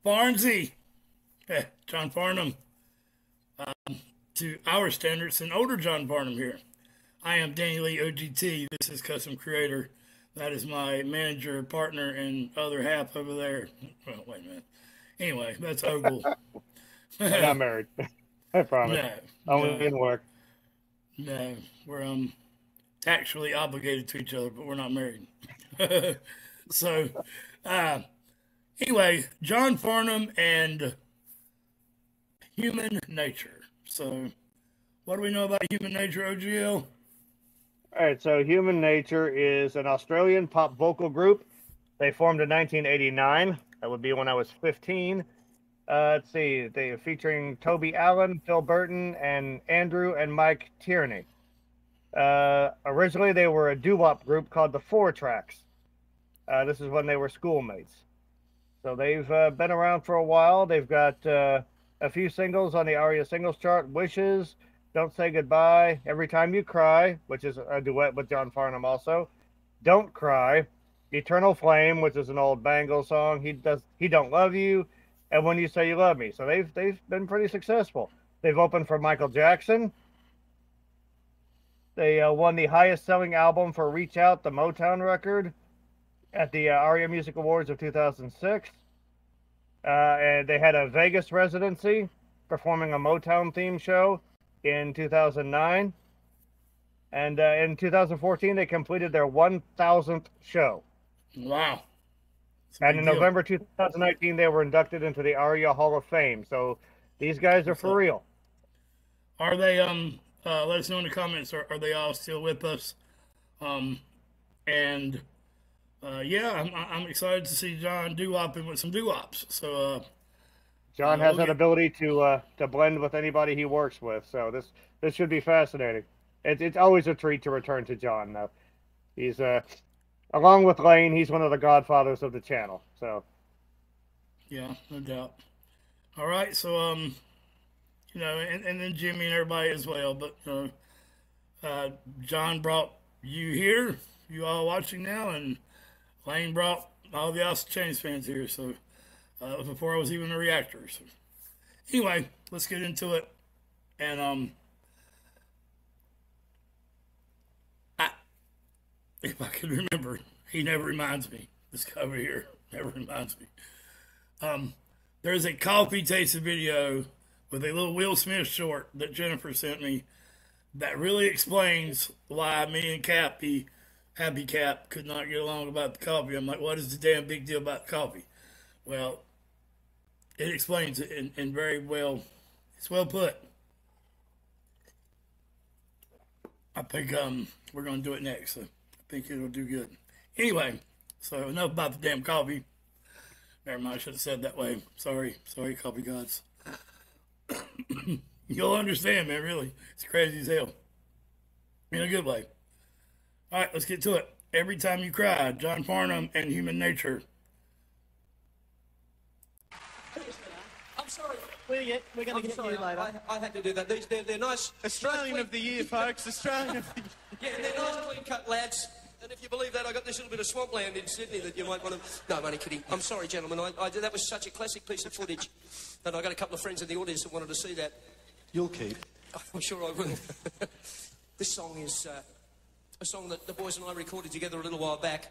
Farnsey, John Farnham, to our standards, an older John Farnham here. I am Danny Lee OGT. This is Custom Creator. That is my manager, partner, and other half over there. Well, wait a minute. Anyway, that's Ogle. We're not married. I promise. No, Only no, in work. no. We're actually obligated to each other, but we're not married. So, uh, anyway, John Farnham and human nature. So, what do we know about human nature, OGL? All right, so Human Nature is an Australian pop vocal group. They formed in 1989. That would be when I was 15. Let's see, they're featuring Toby Allen, Phil Burton, and Andrew and Mike Tierney. Originally, they were a doo-wop group called the Four Tracks. This is when they were schoolmates. So they've been around for a while. They've got a few singles on the ARIA singles chart: Wishes, Don't Say Goodbye, Every Time You Cry, which is a duet with John Farnham also, Don't Cry, Eternal Flame, which is an old Bangle song, He Don't Love You, and When You Say You Love Me. So they've been pretty successful. They've opened for Michael Jackson. They won the highest selling album for Reach Out, the Motown record, at the ARIA Music Awards of 2006. And they had a Vegas residency performing a Motown theme show in 2009. And in 2014, they completed their 1,000th show. Wow. And in November 2019, they were inducted into the ARIA Hall of Fame. So these guys are for real. Are they, let us know in the comments, are they all still with us? And yeah, I'm excited to see John doo-wopping with some doo-wops. So John has that ability to blend with anybody he works with. So this should be fascinating. It's always a treat to return to John, though. He's along with Lane, he's one of the godfathers of the channel. So yeah, no doubt. All right, so you know, and then Jimmy and everybody as well. But John brought you here, you all watching now, and Lane brought all the Austin Chains fans here. So before I was even a reactor. So anyway, let's get into it. And if I can remember, he never reminds me. This guy over here never reminds me. There's a coffee tasting video with a little Will Smith short that Jennifer sent me that really explains why me and Happy Cap, could not get along about the coffee. I'm like, what is the damn big deal about the coffee? Well, it explains it in very well. It's well put. I think we're going to do it next. So I think it'll do good. Anyway, so enough about the damn coffee. Never mind, I should have said that way. Sorry, coffee gods. You'll understand, man, really. It's crazy as hell. In a good way. All right, let's get to it. Every Time You Cry, John Farnham and Human Nature. I'm sorry. We're going to get to you later. I had to do that. They're nice. Australian nice of the Year, folks. Australian of the Year. Yeah, they're nice clean-cut lads. And if you believe that, I got this little bit of swampland in Sydney that you might want to... No, I'm only kidding. I'm sorry, gentlemen. That was such a classic piece of footage. And I got a couple of friends in the audience that wanted to see that. You'll keep. I'm sure I will. This song is a song that the boys and I recorded together a little while back.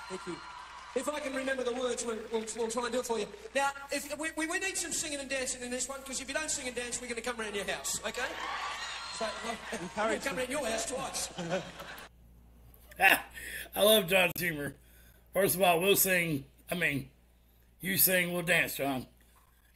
Thank you. If I can remember the words, we'll try and do it for you. Now, we need some singing and dancing in this one, because if you don't sing and dance, we're going to come around your house, okay? So, we're going to come around your house twice. I love John's humor. First of all, we'll sing. I mean, you sing, we'll dance, John.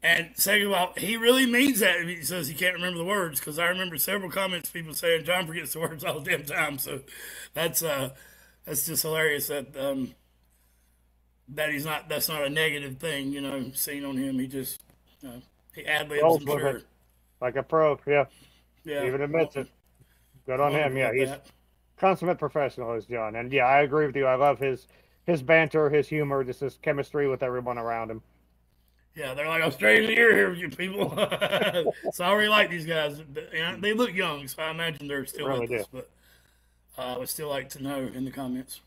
And second of all, he really means that if he says he can't remember the words, because I remember several comments people saying John forgets the words all the damn time. So that's just hilarious that that's not a negative thing, you know, seen on him. He just he ad-libs, I'm sure. Like a pro, yeah. Yeah. He even admits it. Good on him, yeah. He's consummate professional, is John. And yeah, I agree with you. I love his banter, his humor, just his chemistry with everyone around him. Yeah, they're like, Australian here, you people. So I really like these guys. They look young, so I imagine they're still really with us. But I would still like to know in the comments.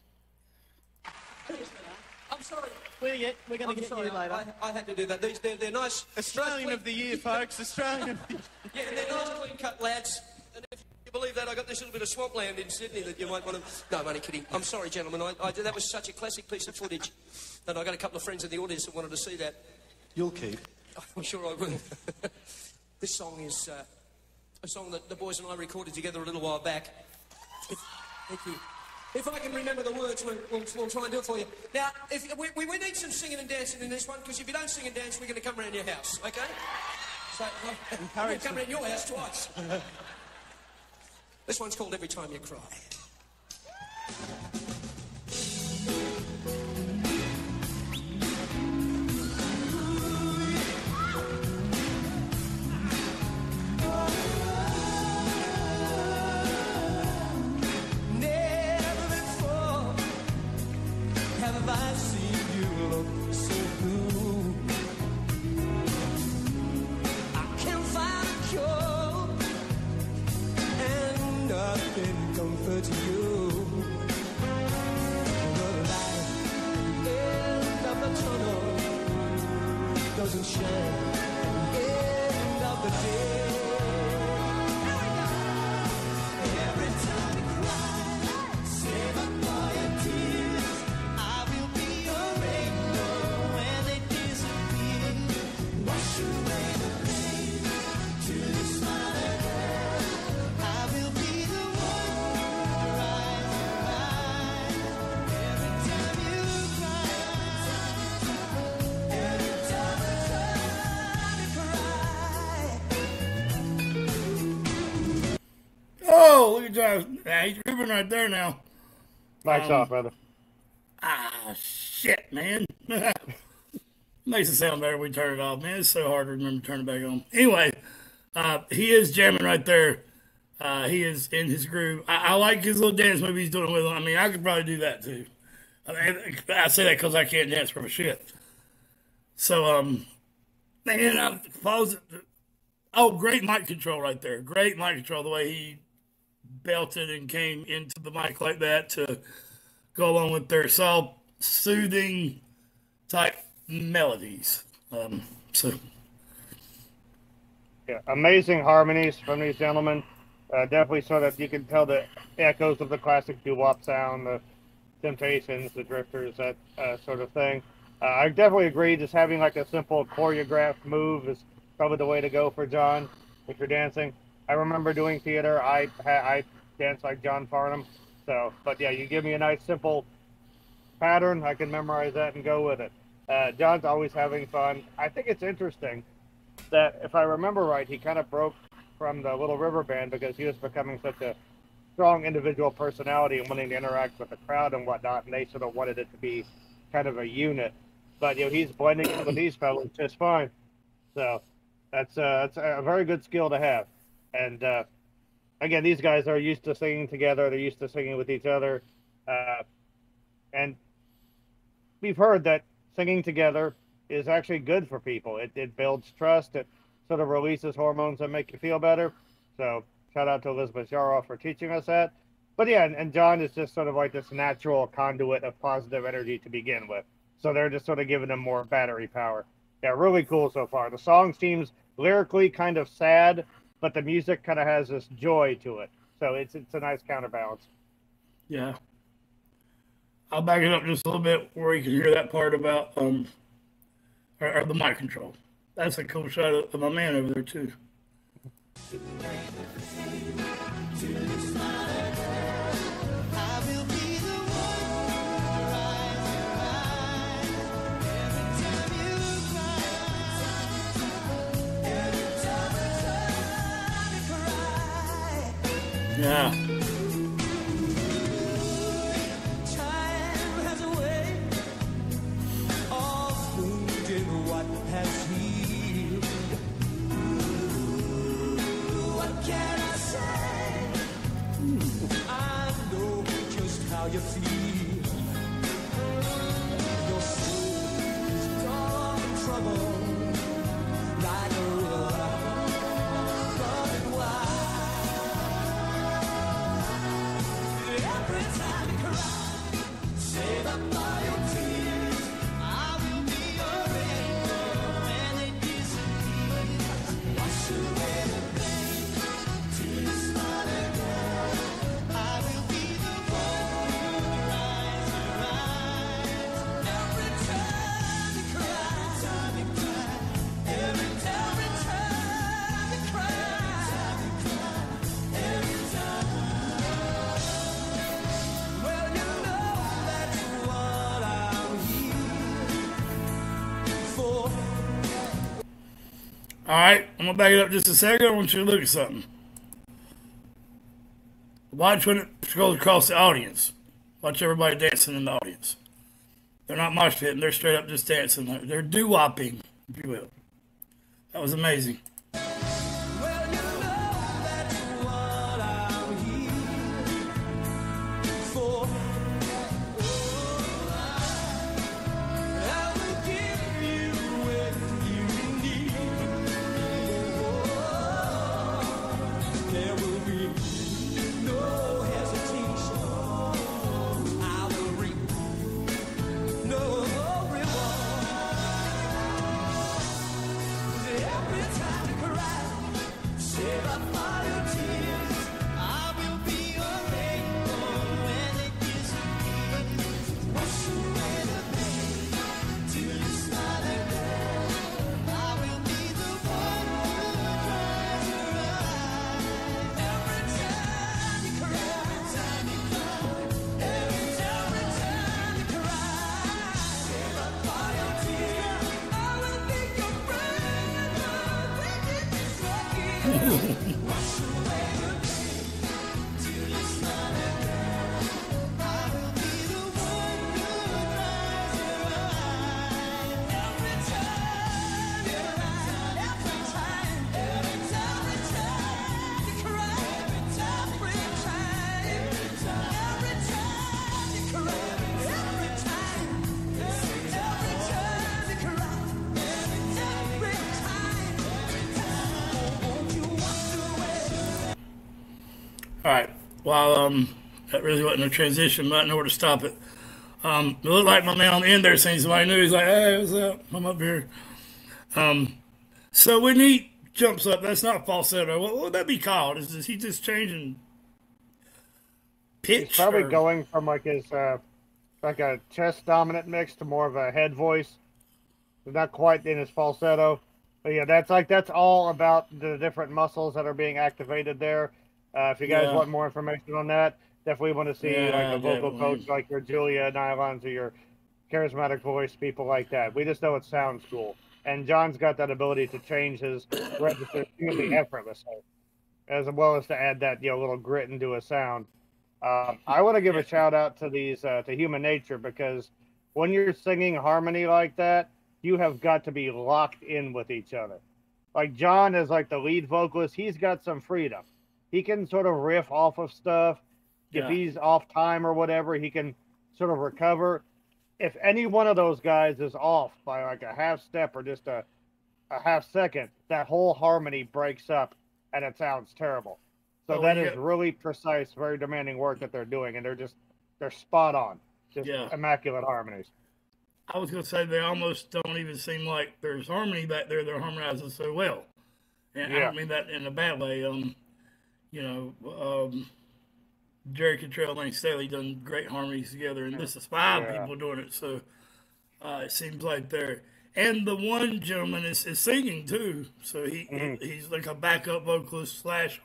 I'm sorry. We're going to get you later. I had to do that. They're nice. Australian of the Year, folks. Australian of the Year. Yeah, they're nice, clean-cut lads. And if you believe that, I got this little bit of swampland in Sydney that you might want to... No, I'm only kidding. I'm sorry, gentlemen. That was such a classic piece of footage. And I got a couple of friends in the audience that wanted to see that. You'll keep. I'm sure I will. This song is a song that the boys and I recorded together a little while back. Thank you. If I can remember the words, we'll try and do it for you. Now, we need some singing and dancing in this one, because if you don't sing and dance, we're going to come round your house, okay? So, we're going to come round your house twice. This one's called Every Time You Cry. I've seen you look so blue. I can't find a cure, and nothing comforts you. The light at the end of the tunnel doesn't shine at the end of the day. Every time you cry, save up all your tears. I will be your rainbow when they disappear. Wash away the pain till you smile again. I will be the one who cries your eyes. Every time you cry, every time you cry. Oh, look at John. He's ripping right there now. Mike's off, brother. Ah, shit, man. Makes it sound better when we turn it off, man. It's so hard to remember to turn it back on. Anyway, he is jamming right there. He is in his groove. I like his little dance move he's doing with him. I mean, I could probably do that too. I say that because I can't dance for a shit. So, man, I paused it. Oh, great mic control right there. Great mic control. The way he belted and came into the mic like that to go along with their soft, soothing type melodies. So, Yeah, amazing harmonies from these gentlemen. Definitely sort of, you can tell the echoes of the classic doo-wop sound, the Temptations, the Drifters, that sort of thing. I definitely agree, just having like a simple choreographed move is probably the way to go for John if you're dancing. I remember doing theater. I danced like John Farnham. So, but yeah, you give me a nice simple pattern, I can memorize that and go with it. John's always having fun. I think it's interesting that, if I remember right, he kind of broke from the Little River Band because he was becoming such a strong individual personality and wanting to interact with the crowd and whatnot, and they sort of wanted it to be kind of a unit. But, you know, he's blending in with these fellas just fine. So that's a very good skill to have. And again, these guys are used to singing together. They're used to singing with each other. And we've heard that singing together is actually good for people. It builds trust. It sort of releases hormones that make you feel better. So shout out to Elizabeth Yaroff for teaching us that. But yeah, and John is just sort of like this natural conduit of positive energy to begin with. So they're just sort of giving him more battery power. Yeah, really cool so far. The song seems lyrically kind of sad, but the music kind of has this joy to it. So it's a nice counterbalance. yeah. I'll back it up just a little bit where you can hear that part about or the mic control. That's a cool shot of my man over there too. Yeah. Time has a way of wounding what has healed. What can I say? I know just how you feel. Your soul is dark and troubled, like a river running wild. Every time you cry, save up all your tears. I All right, I'm gonna back it up just a second. I want you to look at something. Watch when it goes across the audience. Watch everybody dancing in the audience. They're not mosh pitting. They're straight up just dancing. They're doo-wopping, if you will. That was amazing. Well, you know that's what I'm here for. I will give you what you need. There will be no hesitation. I will reap no reward. Every time you cry, save up all your tears. I will be your rainbow when it disappears. Wash away the pain till you smile again. I will be the one who dries your eyes. Every time you cry, every time you cry, save up all your tears. I will be your rainbow when it disappears. Wash away the pain till you smile again. I will be the one who dries your eyes. Every time you cry, every time you cry, every time you cry, every time you cry, every time you cry, won't you wash away? All right. Well, that really wasn't a transition, but I know where to stop it. It looked like my man on the end there saying somebody new. He's like, "Hey, what's up? I'm up here." So when he jumps up, that's not falsetto. What would that be called? Is he just changing pitch? He's probably or- going from like his like a chest dominant mix to more of a head voice. Not quite in his falsetto. But yeah, that's all about the different muscles that are being activated there. If you guys Yeah. want more information on that, definitely want to see Yeah, like a vocal definitely. coach like your Julia Nylons or your charismatic voice, people like that. We just know it sounds cool. And John's got that ability to change his register really effortlessly, as well as to add that little grit into a sound. I want to give a shout out to these to Human Nature, because when you're singing harmony like that, you have got to be locked in with each other. Like John is like the lead vocalist, he's got some freedom. He can sort of riff off of stuff. If Yeah. he's off time or whatever, he can sort of recover. If any one of those guys is off by like a half step or just a half second, that whole harmony breaks up and it sounds terrible. So Oh, that yeah. is really precise, very demanding work that they're doing, and they're spot on. Just Yeah. immaculate harmonies. I was going to say they almost don't even seem like there's harmony back there. They're harmonizing so well. And I Yeah. don't mean that in a bad way. Jerry Cantrell and Lane Staley done great harmonies together, and this is five Yeah. people doing it. So it seems like they're. And the one gentleman is singing too, so he's like a backup vocalist /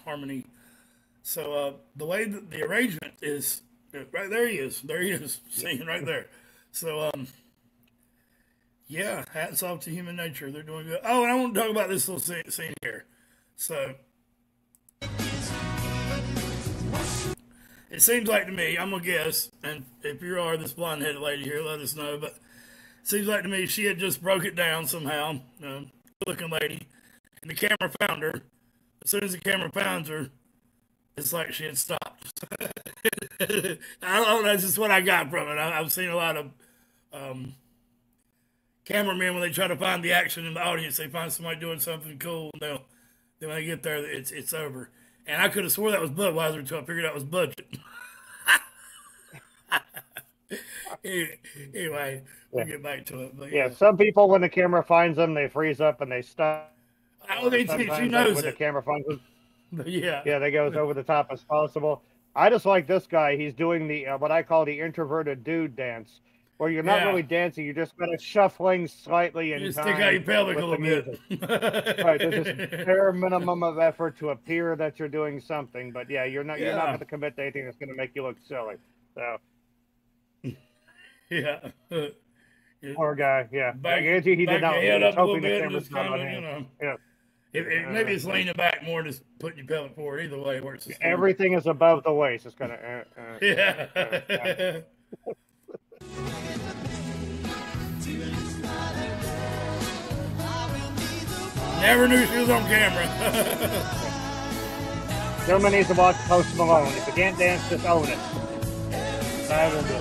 harmony. So the way that the arrangement is, right there he is singing right there. So yeah, hats off to Human Nature. They're doing good. Oh, and I want to talk about this little scene here. So it seems like to me, I'm gonna guess, and if you are this blonde-headed lady here, let us know. But it seems like to me she had just broke it down somehow. Looking lady, and the camera found her. As soon as the camera finds her, it's like she had stopped. I don't know. That's just what I got from it. I've seen a lot of cameramen when they try to find the action in the audience, they find somebody doing something cool, and then when they get there, it's over. And I could have swore that was Budweiser until I figured out it was Budget. Anyway, we'll get back to it. But Yeah, some people, when the camera finds them, they freeze up and they stop. Oh, she Sometimes knows when the it. camera finds them, But yeah. they go as over the top as possible. I just like this guy. He's doing the what I call the introverted dude dance, where you're not Yeah. really dancing, you're just kind of shuffling slightly in You just time. stick out your pelvic a with little the bit. music. Right, there's this bare minimum of effort to appear that you're doing something, but yeah, you're not Yeah. going to commit to anything that's going to make you look silly. So Yeah. Poor guy. Yeah. Back, I guarantee he back did not. your He head was up a little hoping the bit and camera's just not kind on of, you him. know. Yeah. Maybe it's leaning back more, just putting your pellet forward. Either way, it works. Everything is above the waist. It's kind of. Yeah. Never knew she was on camera. Gentlemen needs to watch Post Malone. If you can't dance, just own it. I will do.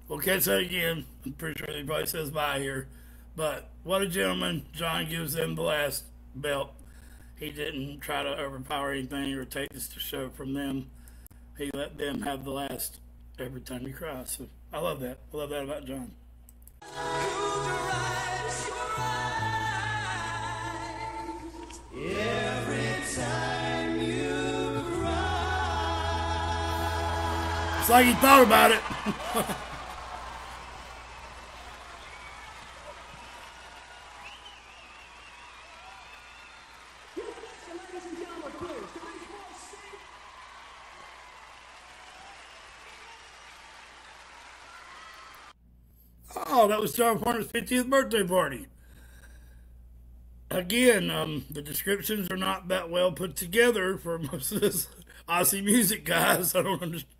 We'll catch that again. I'm pretty sure he probably says bye here. But what a gentleman. John gives them the last belt. He didn't try to overpower anything or take this to show from them. He let them have the last every time you cry. So I love that. I love that about John. It's like he thought about it. Oh, that was John Farnham's 50th birthday party. Again, the descriptions are not that well put together for most of this Aussie music guys. I don't understand.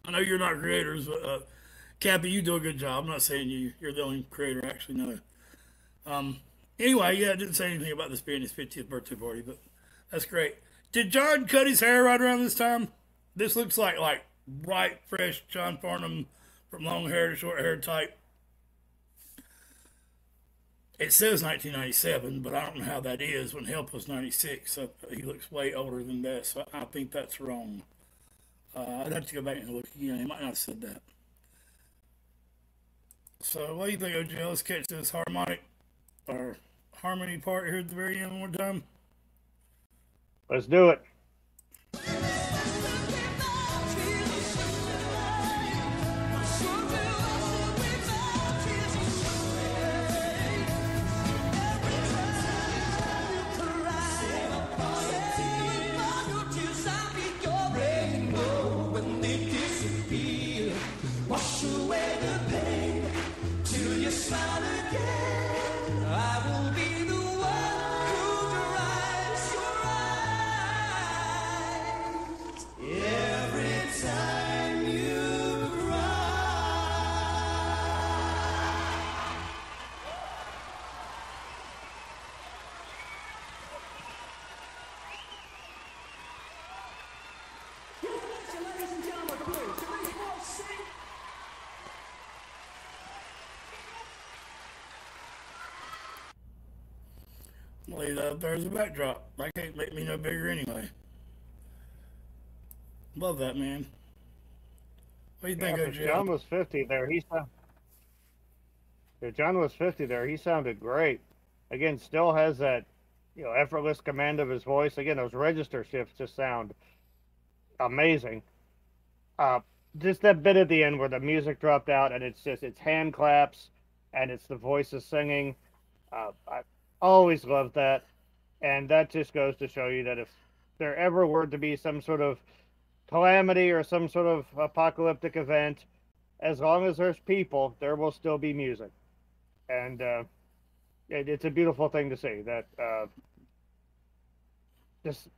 I know you're not creators, but Cappy, you do a good job. I'm not saying you're the only creator I actually know. Anyway, yeah, I didn't say anything about this being his 50th birthday party, but that's great. Did John cut his hair right around this time? This looks like bright, fresh John Farnham from long hair to short hair type. It says 1997, but I don't know how that is when Help was 96. So he looks way older than that, so I think that's wrong. I'd have to go back and look again. He might not have said that. So what do you think, OJ? Let's catch this harmonic or harmony part here at the very end one more time. Let's do it. Leave that up there as a backdrop. That can't make me no bigger anyway. Love that, man. What do you think, OJ? John was 50 there. John was 50 there. He sounded great. Again, still has that, effortless command of his voice. Again, those register shifts just sound amazing. Just that bit at the end where the music dropped out and it's hand claps and it's the voices singing. Always loved that. And that just goes to show you that if there ever were to be some sort of calamity or some sort of apocalyptic event, as long as there's people, there will still be music. And it's a beautiful thing to see that just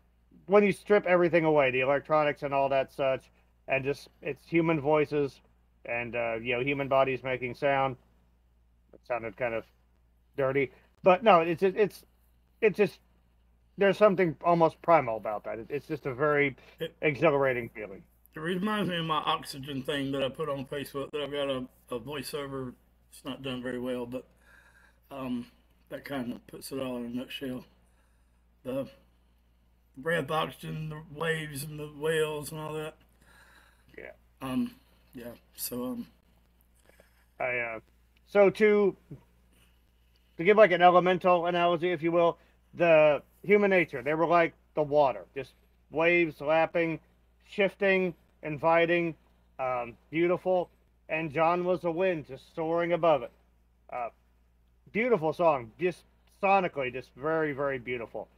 when you strip everything away, the electronics and all that such, and just it's human voices and human bodies making sound. It sounded kind of dirty, but no, it's just there's something almost primal about that. It's just a very exhilarating feeling. It reminds me of my oxygen thing that I put on Facebook that I've got a voiceover. It's not done very well, but that kind of puts it all in a nutshell. The breath, oxygen, the waves, and the whales, and all that. Yeah. Yeah. So So to give like an elemental analogy, if you will, the human nature, they were like the water, just waves lapping, shifting, inviting, beautiful. And John was the wind, just soaring above it. Beautiful song, just sonically, just very, very beautiful.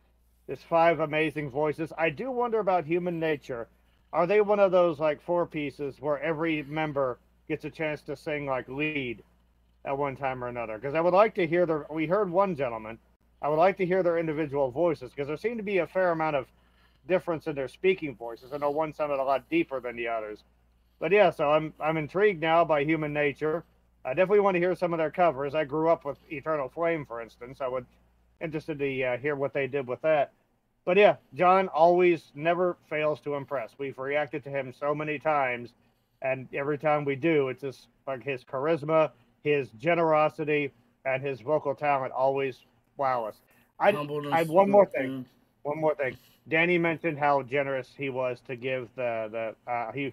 Just 5 amazing voices. I do wonder about human nature. Are they one of those like 4 pieces where every member gets a chance to sing like lead at one time or another? Because I would like to hear their. We heard one gentleman. I would like to hear their individual voices because there seemed to be a fair amount of difference in their speaking voices. I know one sounded a lot deeper than the others. But yeah, so I'm intrigued now by human nature. I definitely want to hear some of their covers. I grew up with Eternal Flame, for instance. I would interested to hear what they did with that. But yeah, John always never fails to impress. We've reacted to him so many times, and every time we do, it's just like his charisma, his generosity, and his vocal talent always wow us. I one more thing. One more thing. Danny mentioned how generous he was to give the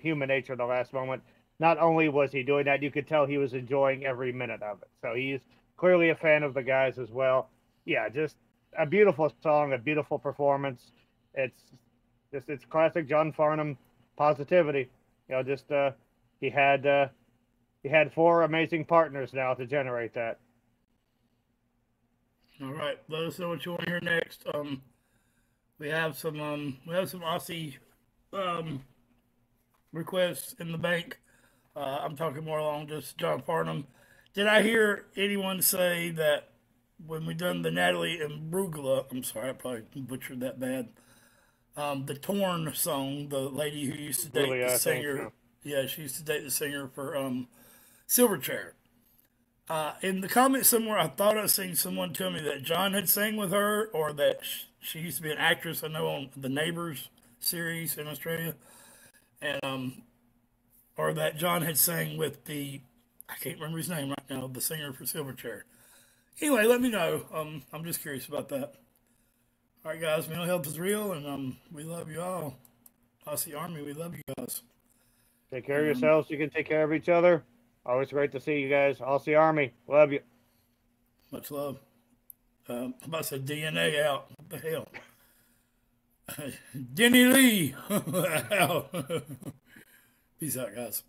human nature the last moment. Not only was he doing that, you could tell he was enjoying every minute of it. So he's clearly a fan of the guys as well. Yeah, just a beautiful song, a beautiful performance. It's classic John Farnham positivity. Just he had 4 amazing partners now to generate that. all right, let us know what you want to hear next. We have some Aussie requests in the bank. I'm talking more along just John Farnham. Did I hear anyone say that when we done the Natalie and Brugula, I'm sorry, I probably butchered that bad. The Torn song, the lady who used to date the singer, yeah, she used to date the singer for Silverchair. In the comments somewhere, I thought I seen someone tell me that John had sang with her, or that she used to be an actress I know on the Neighbours series in Australia, and or that John had sang with I can't remember his name right now, the singer for Silverchair. Anyway, let me know. I'm just curious about that. All right, guys, mental health is real, and we love you all. Aussie Army, we love you guys. Take care of yourselves. You can take care of each other. Always great to see you guys. Aussie Army, love you. Much love. I'm about to say DNA out. What the hell? Denny Lee out. Peace out, guys.